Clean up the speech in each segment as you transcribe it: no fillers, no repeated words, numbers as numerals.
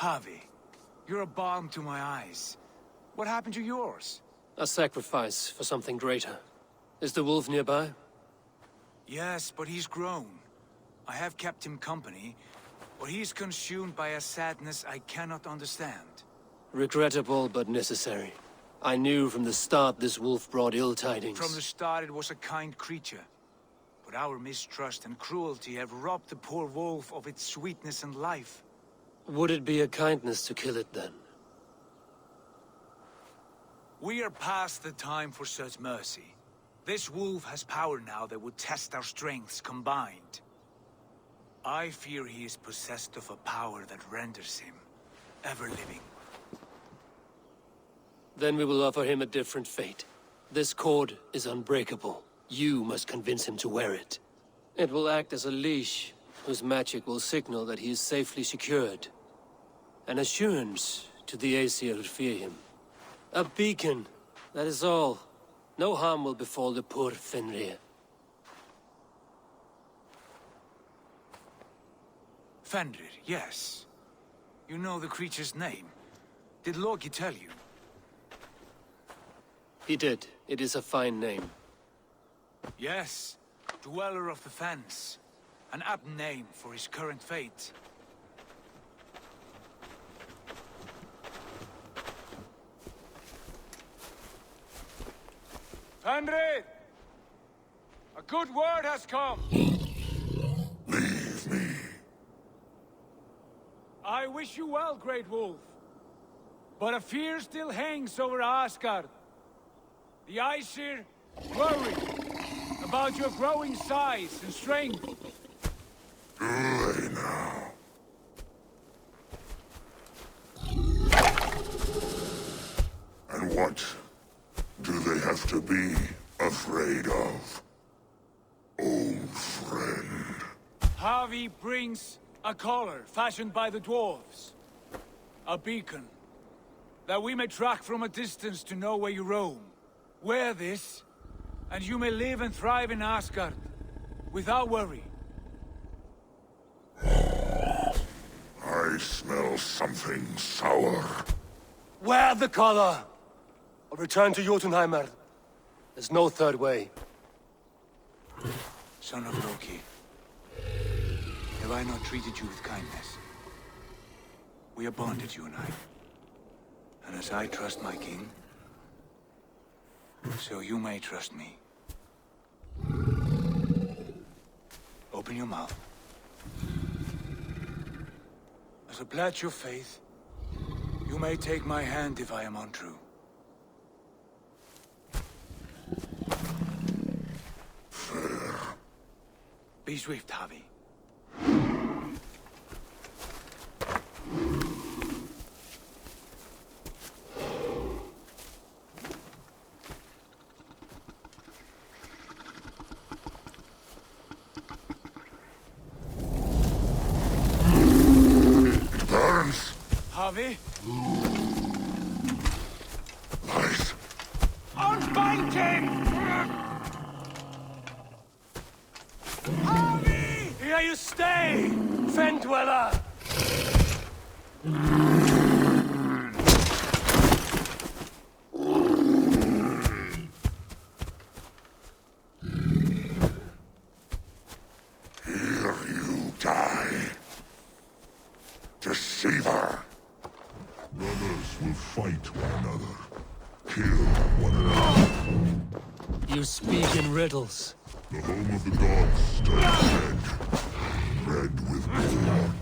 Javi, you're a balm to my eyes. What happened to yours? A sacrifice for something greater. Is the wolf nearby? Yes, but he's grown. I have kept him company, but he's consumed by a sadness I cannot understand. Regrettable, but necessary. I knew from the start this wolf brought ill tidings. From the start it was a kind creature. But our mistrust and cruelty have robbed the poor wolf of its sweetness and life. Would it be a kindness to kill it, then? We are past the time for such mercy. This wolf has power now that would test our strengths combined. I fear he is possessed of a power that renders him ever-living. Then we will offer him a different fate. This cord is unbreakable. You must convince him to wear it. It will act as a leash, whose magic will signal that he is safely secured. An assurance to the Aesir who fear him. A beacon, that is all. No harm will befall the poor Fenrir. Fenrir, yes. You know the creature's name. Did Loki tell you? He did. It is a fine name. Yes. Dweller of the Fens. An apt name for his current fate. Fenrir! A good word has come! Leave me. I wish you well, Great Wolf. But a fear still hangs over Asgard. The Aesir worry about your growing size and strength. Do they now? And what do they have to be afraid of? Old friend. Javi brings a collar fashioned by the dwarves. A beacon. That we may track from a distance to know where you roam. Wear this, and you may live and thrive in Asgard, without worry. I smell something sour. Wear the collar! Or return to Jotunheimer. There's no third way. Son of Loki, have I not treated you with kindness? We are bonded, you and I. And as I trust my king, so you may trust me. Open your mouth. As a pledge of faith, you may take my hand if I am untrue. Fair. Be swift, Javi. Javi? Lies. Unbind him! Javi! Here you stay, Fen Dweller! Here you die. Deceiver. Brothers will fight one another. Kill one another. You speak in riddles. The home of the gods turns red. Red with blood.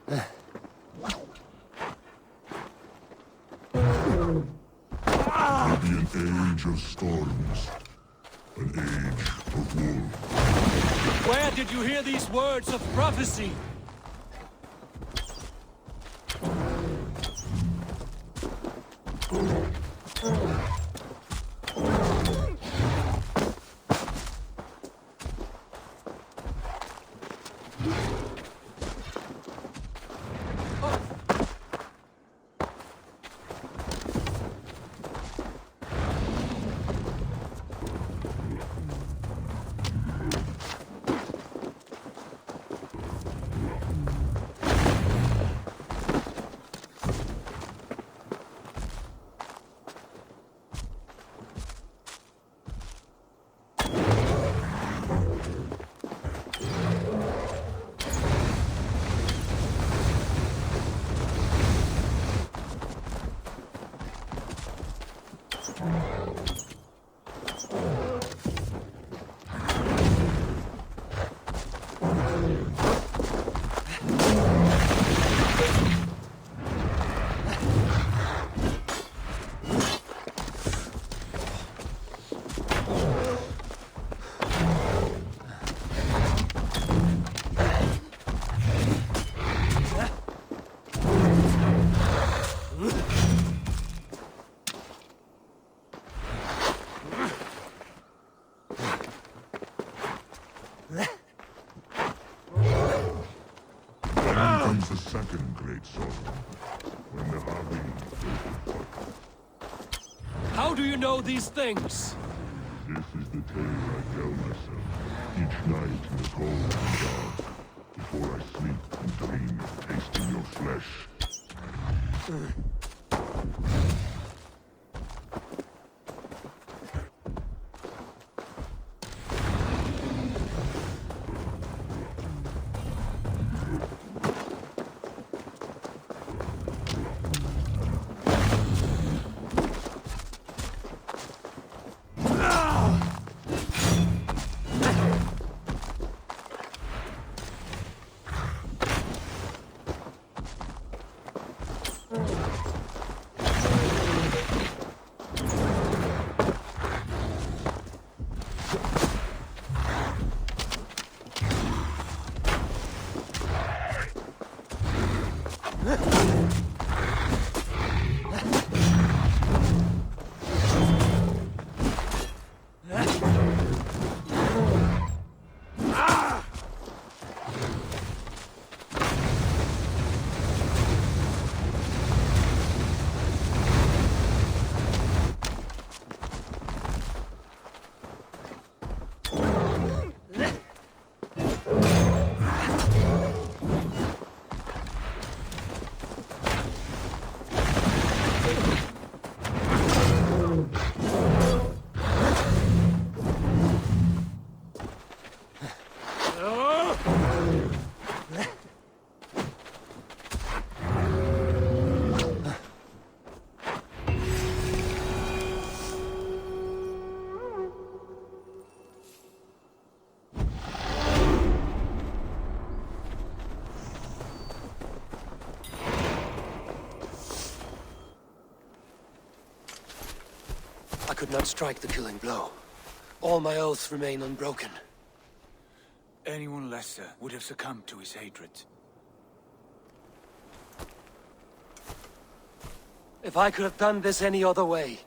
Be an age of storms, an age of wolves. Where did you hear these words of prophecy? Comes the second great sorrow, when the Harvey. How do you know these things? This is the tale I tell myself each night in the cold and dark, before I sleep and dream of tasting your flesh. I could not strike the killing blow. All my oaths remain unbroken. Anyone lesser would have succumbed to his hatred. If I could have done this any other way.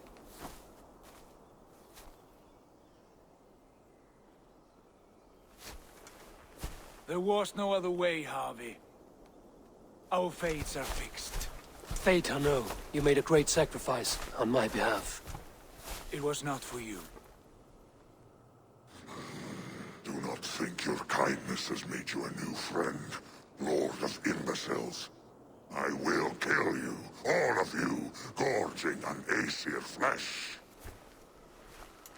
There was no other way, Harvey. Our fates are fixed. Fate, I know. You made a great sacrifice on my behalf. It was not for you. Do not think your kindness has made you a new friend, Lord of Imbeciles. I will kill you, all of you, gorging on Aesir flesh.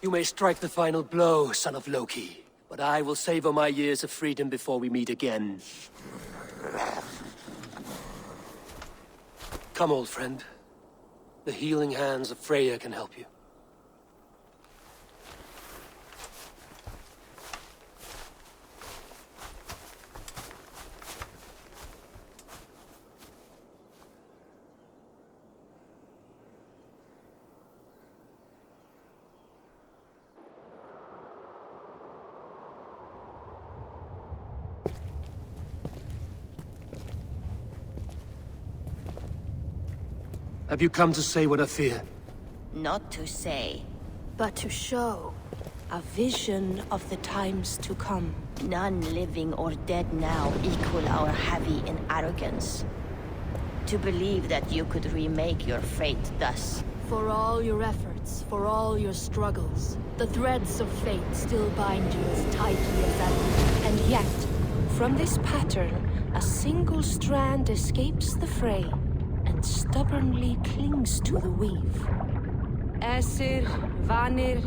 You may strike the final blow, son of Loki, but I will savor my years of freedom before we meet again. Come, old friend. The healing hands of Freya can help you. Have you come to say what I fear? Not to say. But to show a vision of the times to come. None living or dead now equal our heavy in arrogance. To believe that you could remake your fate thus. For all your efforts, for all your struggles, the threads of fate still bind you as tightly as ever. And yet, from this pattern, a single strand escapes the fray and stubbornly clings to the weave. Aesir, Vanir,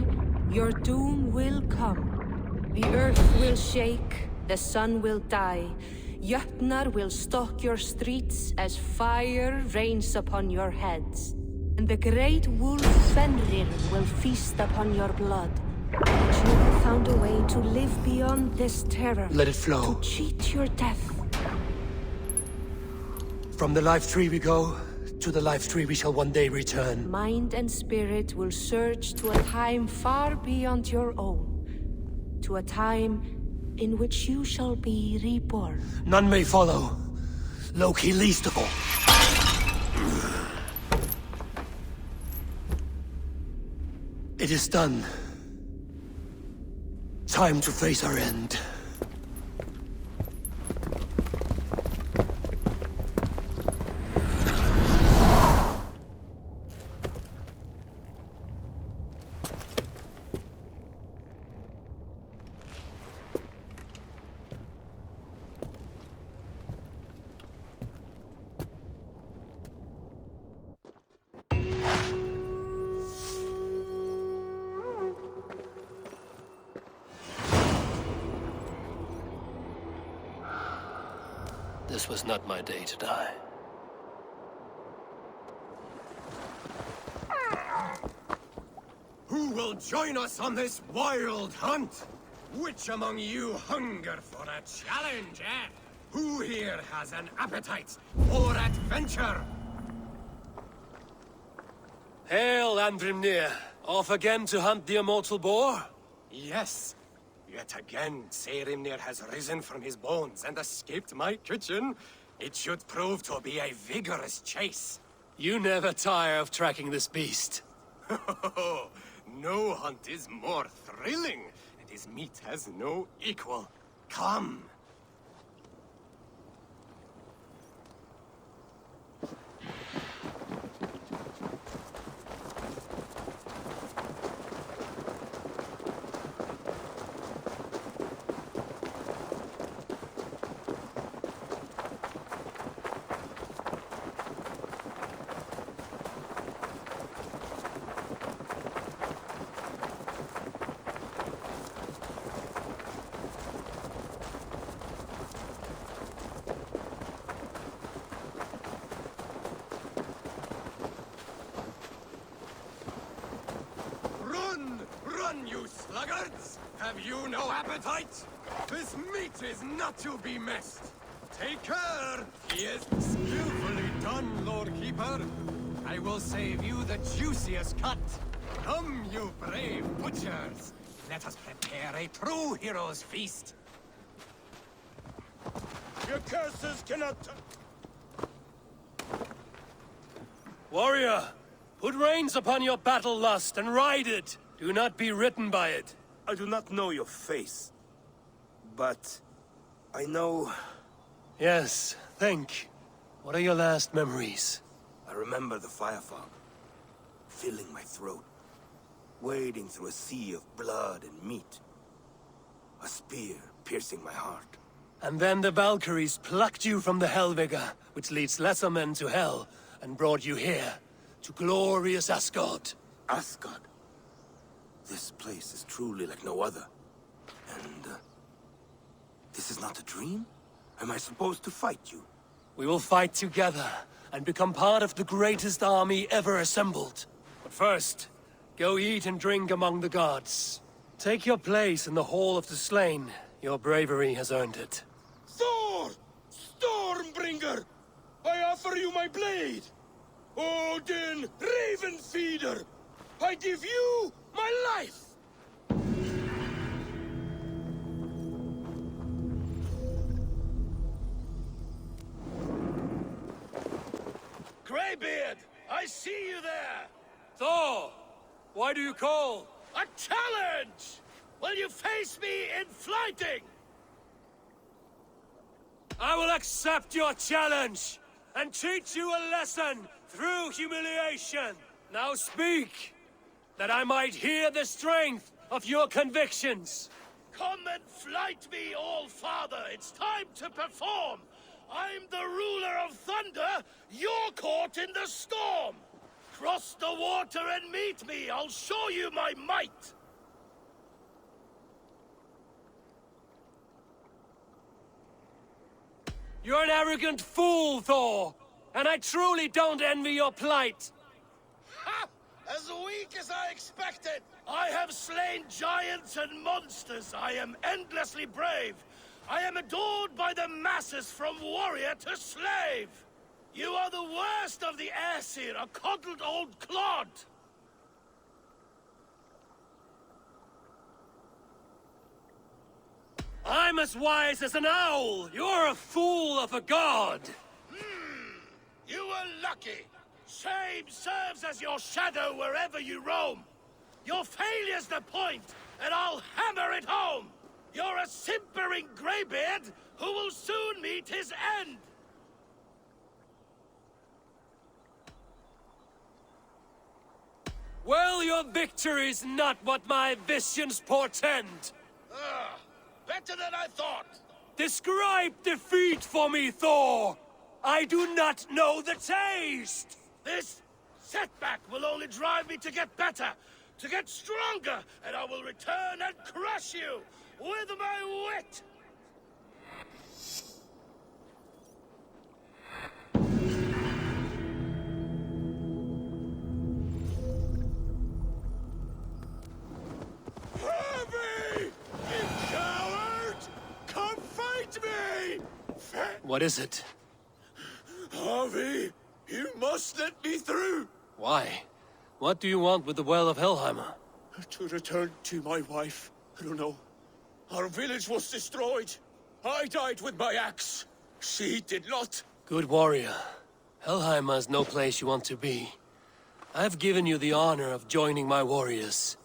your doom will come. The earth will shake, the sun will die. Jötnar will stalk your streets as fire rains upon your heads. And the great wolf Fenrir will feast upon your blood. But you have found a way to live beyond this terror. Let it flow. To cheat your death. From the life tree we go, to the life tree we shall one day return. Mind and spirit will surge to a time far beyond your own. To a time in which you shall be reborn. None may follow. Loki least of all. It is done. Time to face our end. This was not my day to die. Who will join us on this wild hunt? Which among you hunger for a challenge, eh? Who here has an appetite for adventure? Hail, Andrimnir. Off again to hunt the immortal boar? Yes. Yet again, Saerimnir has risen from his bones and escaped my kitchen. It should prove to be a vigorous chase. You never tire of tracking this beast. No hunt is more thrilling, and his meat has no equal. Come. Run, you sluggards! Have you no appetite? This meat is not to be missed. Take care! He is skillfully done, Lord Keeper. I will save you the juiciest cut. Come, you brave butchers. Let us prepare a true hero's feast. Your curses cannot... Warrior, put reins upon your battle lust and ride it. Do not be ridden by it. I do not know your face, but I know... Yes, think. What are your last memories? I remember the fire fog, filling my throat, wading through a sea of blood and meat. A spear piercing my heart. And then the Valkyries plucked you from the Helvega, which leads lesser men to hell, and brought you here, to glorious Asgard. Asgard? This place is truly like no other. And, this is not a dream? Am I supposed to fight you? We will fight together, and become part of the greatest army ever assembled. But first, go eat and drink among the gods. Take your place in the Hall of the Slain. Your bravery has earned it. Thor! Stormbringer! I offer you my blade! Odin, Raven Feeder! I give you my life! Greybeard! I see you there! Thor! Why do you call? A challenge! Will you face me in fighting? I will accept your challenge and teach you a lesson through humiliation. Now speak, that I might hear the strength of your convictions. Come and flight me, All-Father. It's time to perform. I'm the ruler of thunder. You're caught in the storm. Cross the water and meet me. I'll show you my might. You're an arrogant fool, Thor, and I truly don't envy your plight. Ha! As weak as I expected! I have slain giants and monsters. I am endlessly brave. I am adored by the masses from warrior to slave. You are the worst of the Aesir, a coddled old clod. I'm as wise as an owl. You're a fool of a god. You were lucky. Shame serves as your shadow wherever you roam. Your failure's the point, and I'll hammer it home. You're a simpering greybeard who will soon meet his end. Well, your victory's not what my visions portend. Better than I thought. Describe defeat for me, Thor! I do not know the taste! This setback will only drive me to get better, to get stronger, and I will return and crush you with my wit! Harvey! You coward! Come fight me! What is it? Harvey, you must let me through! Why? What do you want with the Well of Helheimer? To return to my wife. I don't know. Our village was destroyed. I died with my axe. She did not. Good warrior. Helheimer is no place you want to be. I've given you the honor of joining my warriors.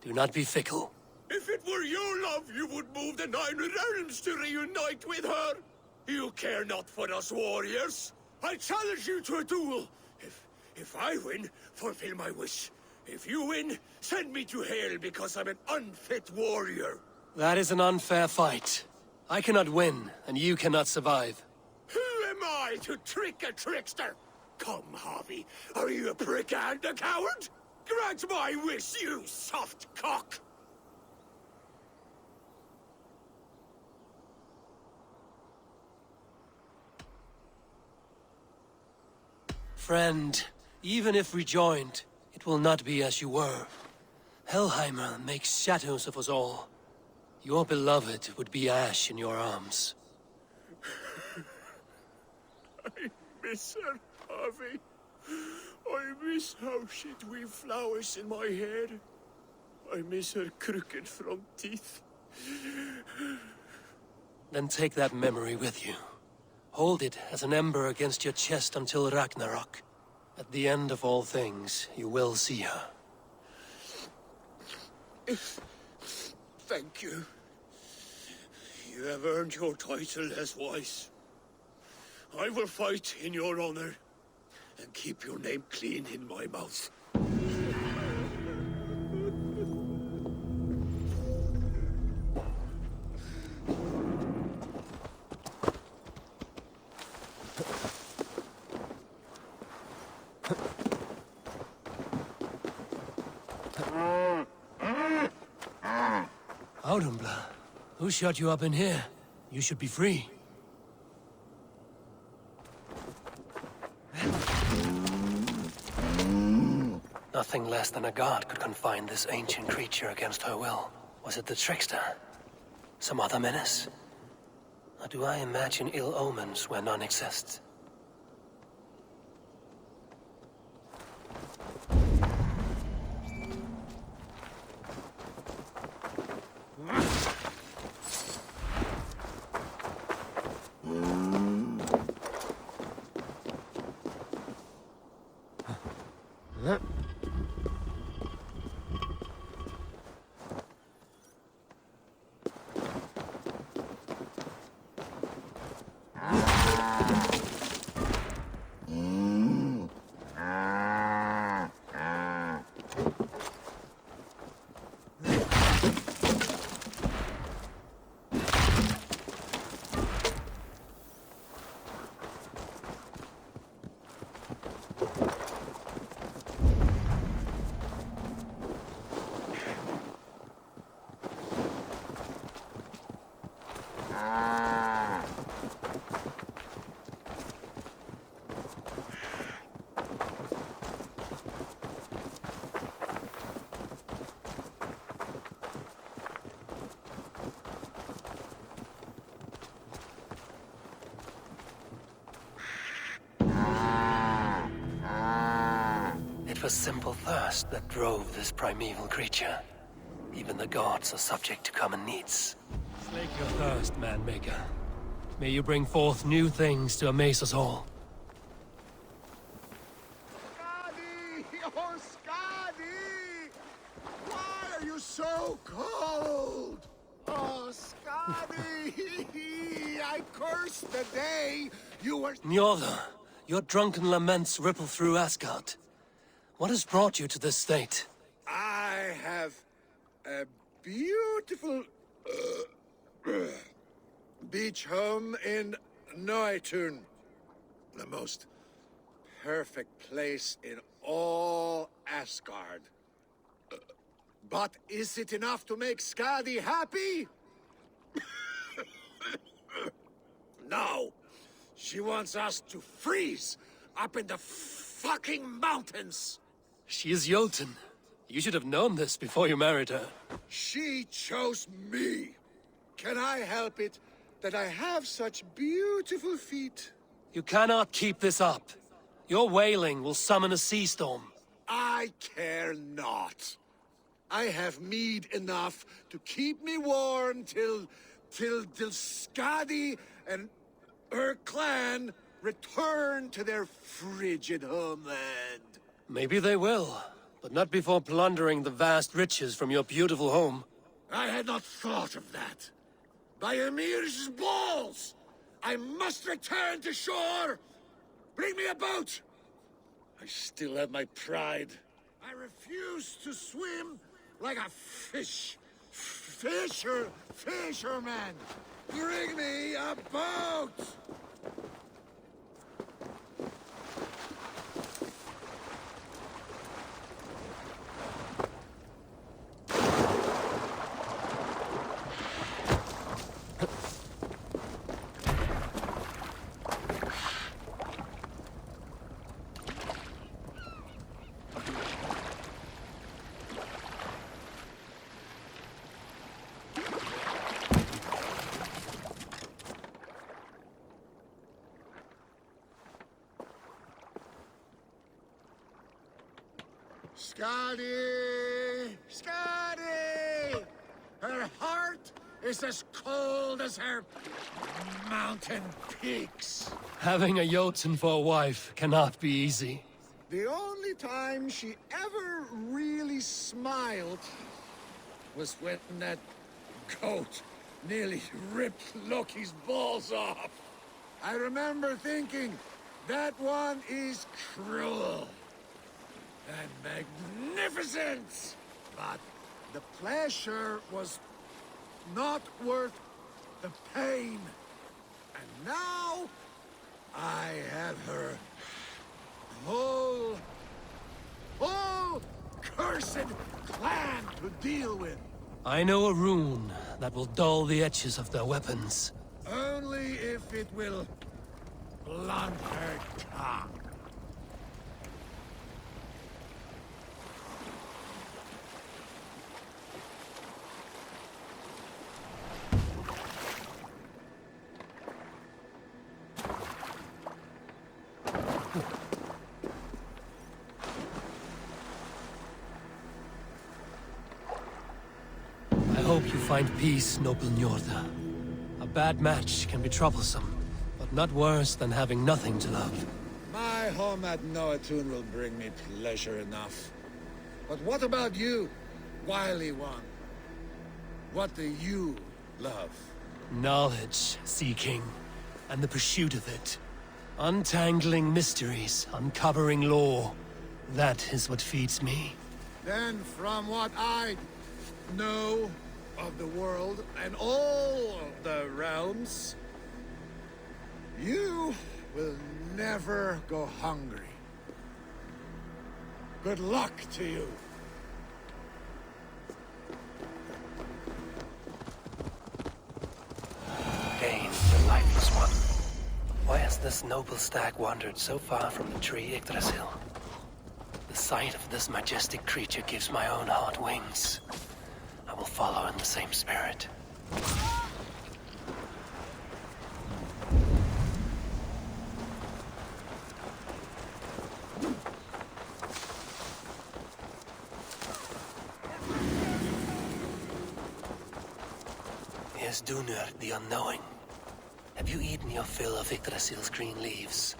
Do not be fickle. If it were your love, you would move the 9 realms to reunite with her. You care not for us warriors. I challenge you to a duel. If I win, fulfill my wish. If you win, send me to hell because I'm an unfit warrior. That is an unfair fight. I cannot win, and you cannot survive. Who am I to trick a trickster? Come, Harvey. Are you a prick and a coward? Grant my wish, you soft cock! Friend, even if rejoined, it will not be as you were. Helheimer makes shadows of us all. Your beloved would be ash in your arms. I miss her, Harvey. I miss how she'd weave flowers in my hair. I miss her crooked front teeth. Then take that memory with you. Hold it as an ember against your chest until Ragnarok. At the end of all things, you will see her. Thank you. You have earned your title as wise. I will fight in your honor and keep your name clean in my mouth. Audumbla, who shut you up in here? You should be free. Nothing less than a god could confine this ancient creature against her will. Was it the trickster? Some other menace? Or do I imagine ill omens where none exist? It was simple thirst that drove this primeval creature. Even the gods are subject to common needs. Slake your thirst, man-maker. May you bring forth new things to amaze us all. Skadi! Oh, Skadi! Why are you so cold? Oh, Skadi! I curse the day you were... Njorda, your drunken laments ripple through Asgard. What has brought you to this state? I have a beautiful beach home in Noitun. The most perfect place in all Asgard. But is it enough to make Skadi happy? No. She wants us to freeze up in the fucking mountains. She is Jotun. You should have known this before you married her. She chose me. Can I help it that I have such beautiful feet? You cannot keep this up. Your wailing will summon a sea storm. I care not. I have mead enough to keep me warm till Skadi and her clan return to their frigid homeland. Maybe they will, but not before plundering the vast riches from your beautiful home. I had not thought of that. By Emir's balls! I must return to shore! Bring me a boat! I still have my pride. I refuse to swim like a fisherman! Bring me a boat! Skadi! Skadi! Her heart is as cold as her mountain peaks. Having a Jotun for a wife cannot be easy. The only time she ever really smiled was when that goat nearly ripped Loki's balls off. I remember thinking, that one is cruel and magnificent. But the pleasure was not worth the pain. And now, I have her whole cursed clan to deal with. I know a rune that will dull the edges of their weapons. Only if it will blunt her tongue. I hope you find peace, noble Njorda. A bad match can be troublesome, but not worse than having nothing to love. My My home at Noatun will bring me pleasure enough. But what about you, wily one? What do you love? Knowledge seeking, and the pursuit of it. Untangling mysteries, uncovering lore. That is what feeds me. Then, from what I know of the world and all the realms, you will never go hungry. Good luck to you. Pain, the lifeless one. Why has this noble stag wandered so far from the tree Yggdrasil? The sight of this majestic creature gives my own heart wings. I will follow in the same spirit. Here's Dunur, the Unknowing. Have you eaten your fill of Yggdrasil's green leaves?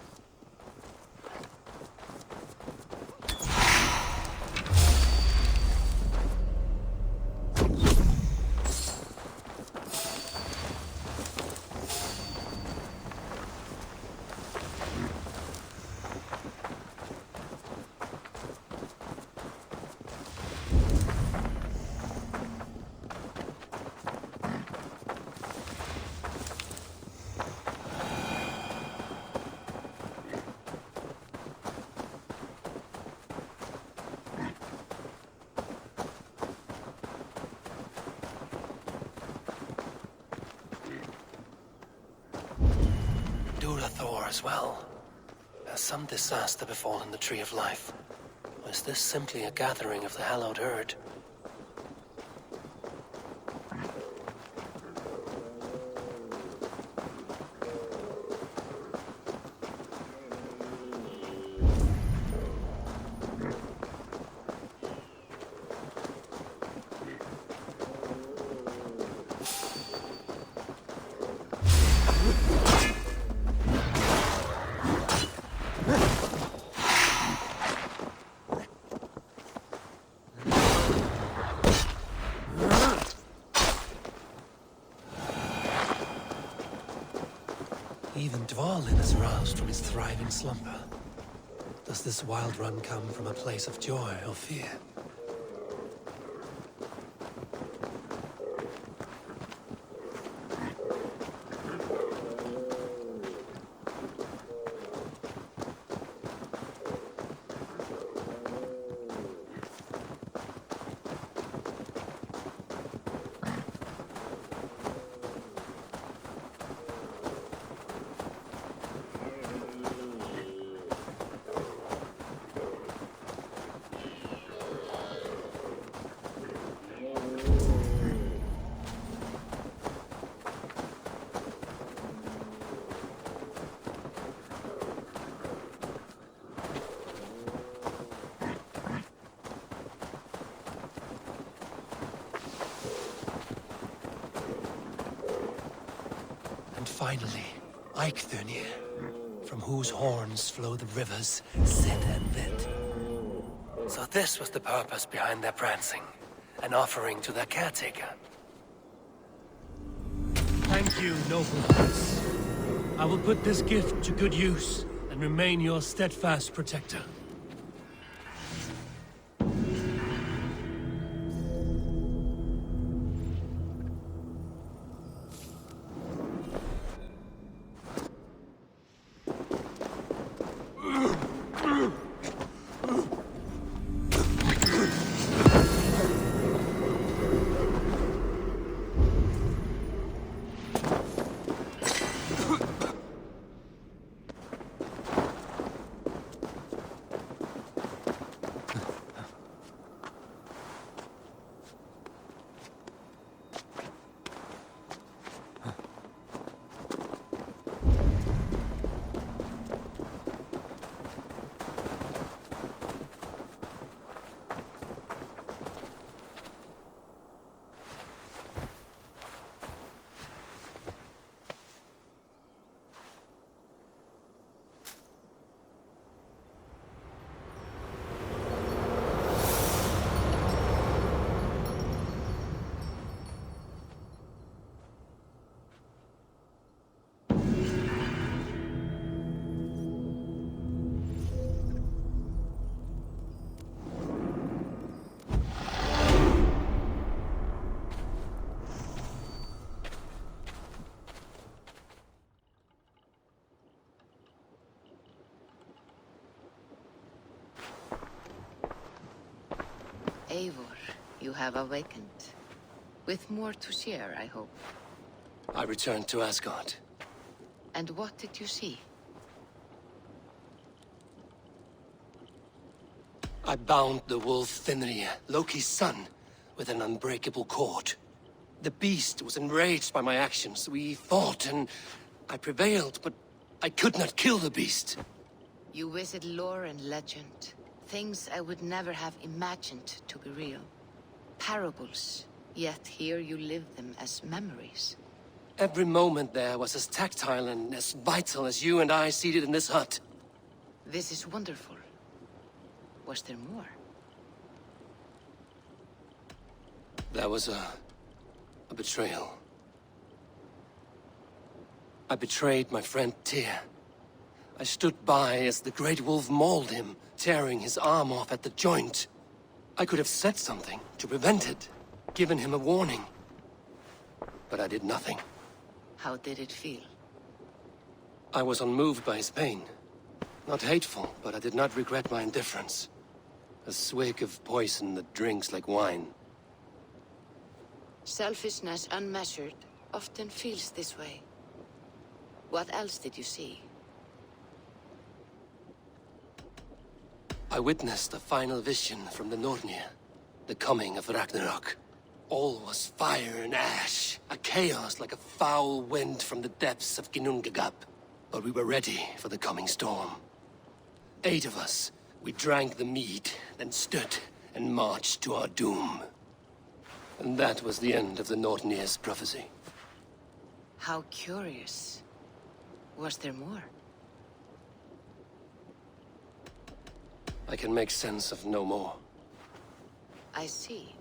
Thor as well. Has some disaster befallen the Tree of Life? Or is this simply a gathering of the hallowed herd? Even Dvalin is roused from his thriving slumber. Does this wild run come from a place of joy or fear? Finally, Eikthrunir, from whose horns flow the rivers Sid and Vid. So this was the purpose behind their prancing, an offering to their caretaker. Thank you, noble prince. I will put this gift to good use and remain your steadfast protector. Eivor, you have awakened. With more to share, I hope. I returned to Asgard. And what did you see? I bound the wolf Fenrir, Loki's son, with an unbreakable cord. The beast was enraged by my actions. We fought, and I prevailed, but I could not kill the beast. You visit lore and legend. Things I would never have imagined to be real. Parables, yet here you live them as memories. Every moment there was as tactile and as vital as you and I seated in this hut. This is wonderful. Was there more? There was a betrayal. I betrayed my friend Tyr. I stood by as the great wolf mauled him, tearing his arm off at the joint. I could have said something to prevent it, given him a warning. But I did nothing. How did it feel? I was unmoved by his pain. Not hateful, but I did not regret my indifference. A swig of poison that drinks like wine. Selfishness unmeasured often feels this way. What else did you see? I witnessed a final vision from the Nornir, the coming of Ragnarok. All was fire and ash, a chaos like a foul wind from the depths of Ginnungagap. But we were ready for the coming storm. 8 of us, we drank the mead, then stood and marched to our doom. And that was the end of the Nornir's prophecy. How curious. Was there more? I can make sense of no more. I see.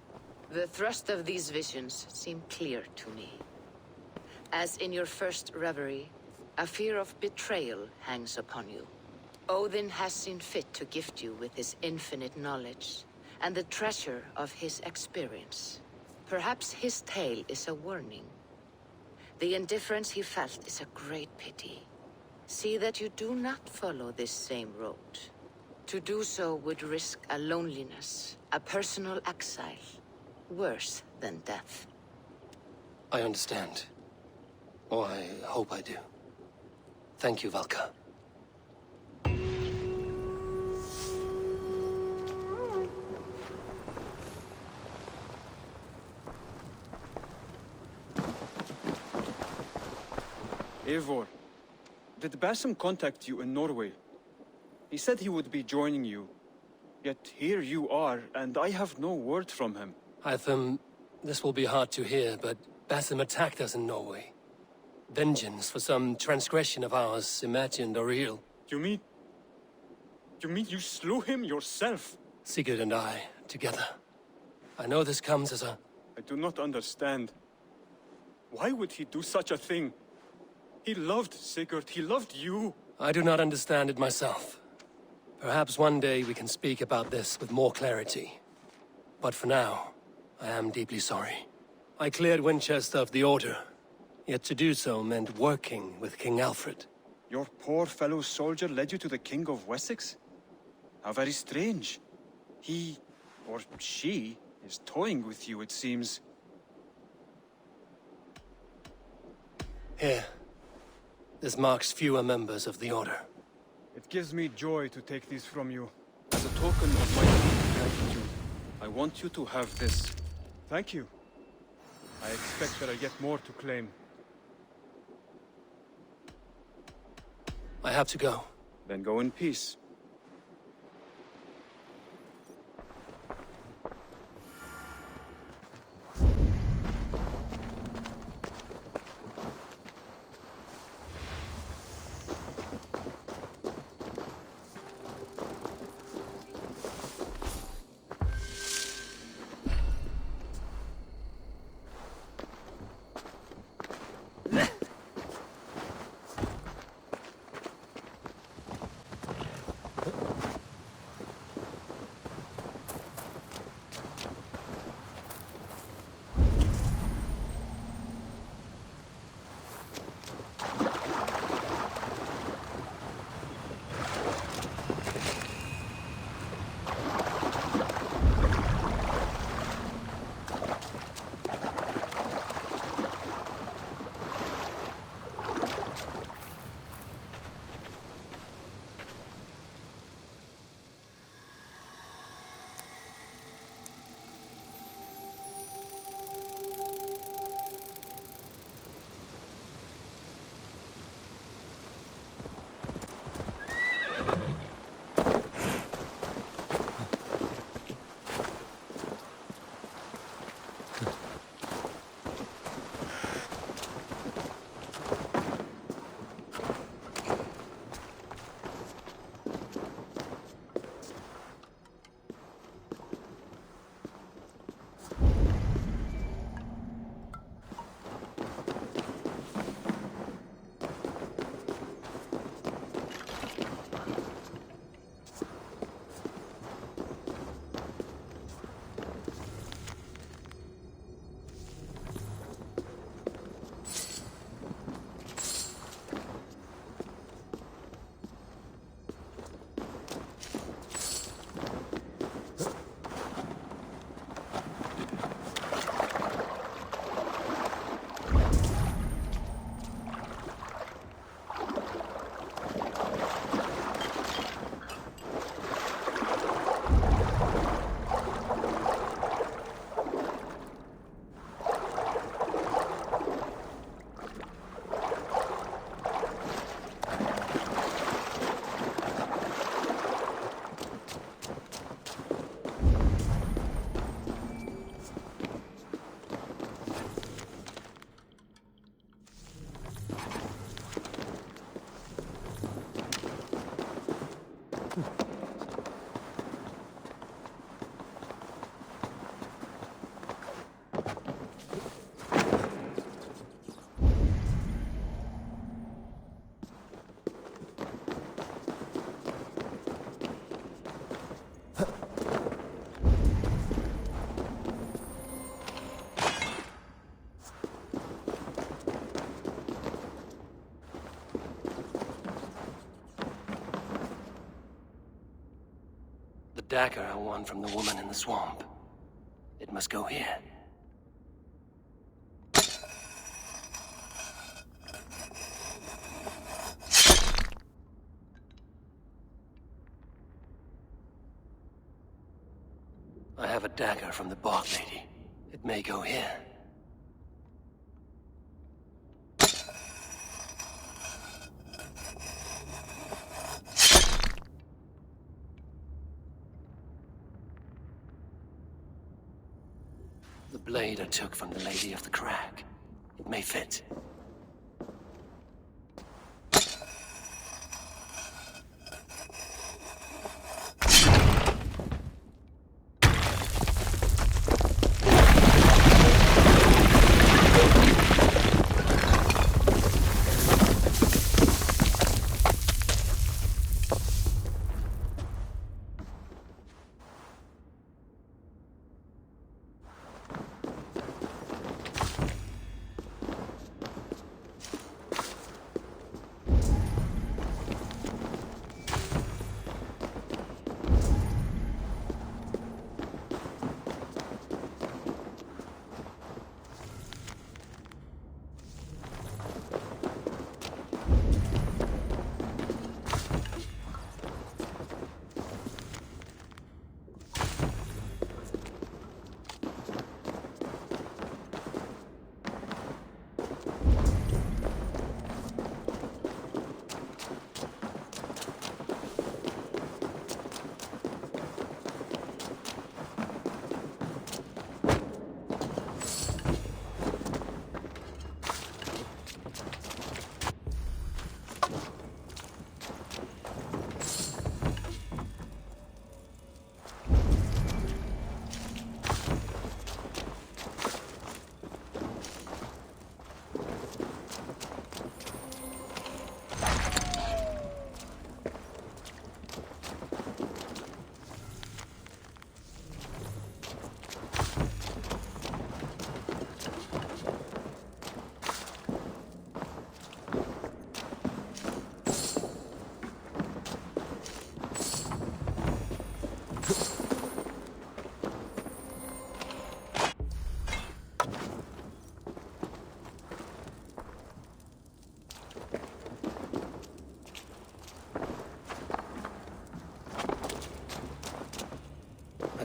The thrust of these visions seem clear to me. As in your first reverie, a fear of betrayal hangs upon you. Odin has seen fit to gift you with his infinite knowledge, and the treasure of his experience. Perhaps his tale is a warning. The indifference he felt is a great pity. See that you do not follow this same road. To do so would risk a loneliness, a personal exile, worse than death. I understand. Or I hope I do. Thank you, Valka. Eivor, did Basim contact you in Norway? He said he would be joining you. Yet here you are, and I have no word from him. Hytham, this will be hard to hear, but Basim attacked us in Norway. Vengeance for some transgression of ours, imagined or real. You mean you slew him yourself? Sigurd and I, together. I know this comes as a... I do not understand. Why would he do such a thing? He loved Sigurd, he loved you. I do not understand it myself. Perhaps one day we can speak about this with more clarity. But for now, I am deeply sorry. I cleared Winchester of the Order, yet to do so meant working with King Alfred. Your poor fellow soldier led you to the King of Wessex? How very strange. He, or she, is toying with you, it seems. Here. This marks fewer members of the Order. It gives me joy to take these from you. As a token of my deep gratitude, I want you to have this. Thank you. I expect that I get more to claim. I have to go. Then go in peace. The dagger I won from the woman in the swamp. It must go here. I have a dagger from the Bog Lady. It may go here. The blade I took from the Lady of the Crag. It may fit.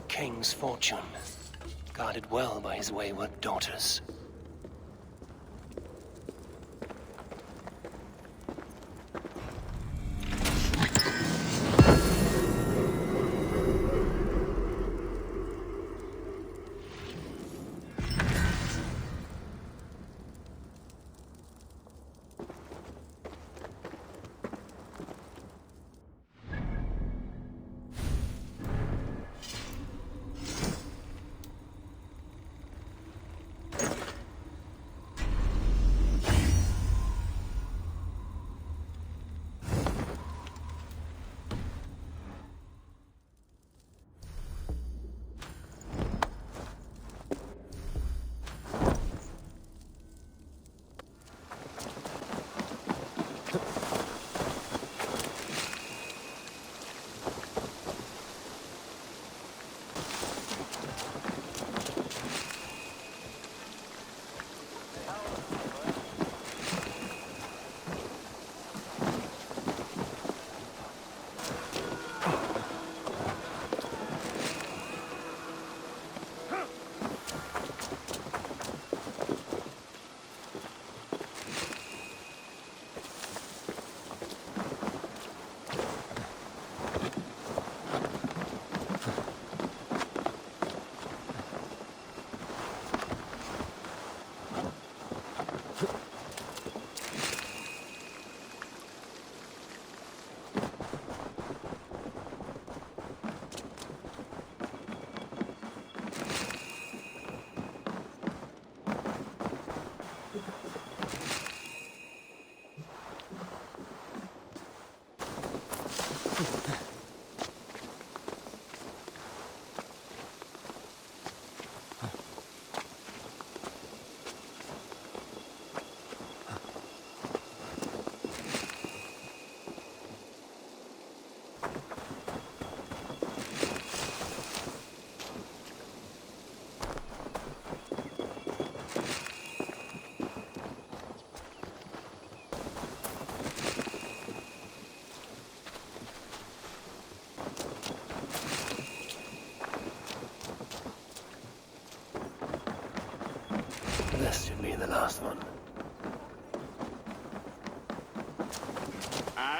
King's fortune, guarded well by his wayward daughters.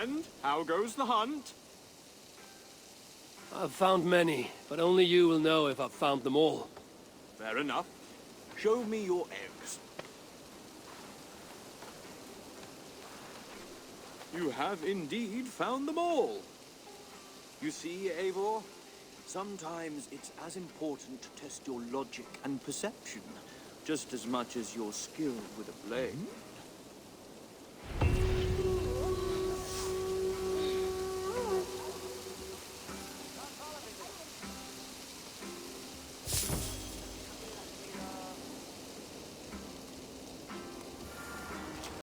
And how goes the hunt? I've found many, but only you will know if I've found them all. Fair enough. Show me your eggs. You have indeed found them all. You see, Eivor, sometimes it's as important to test your logic and perception, just as much as your skill with a blade.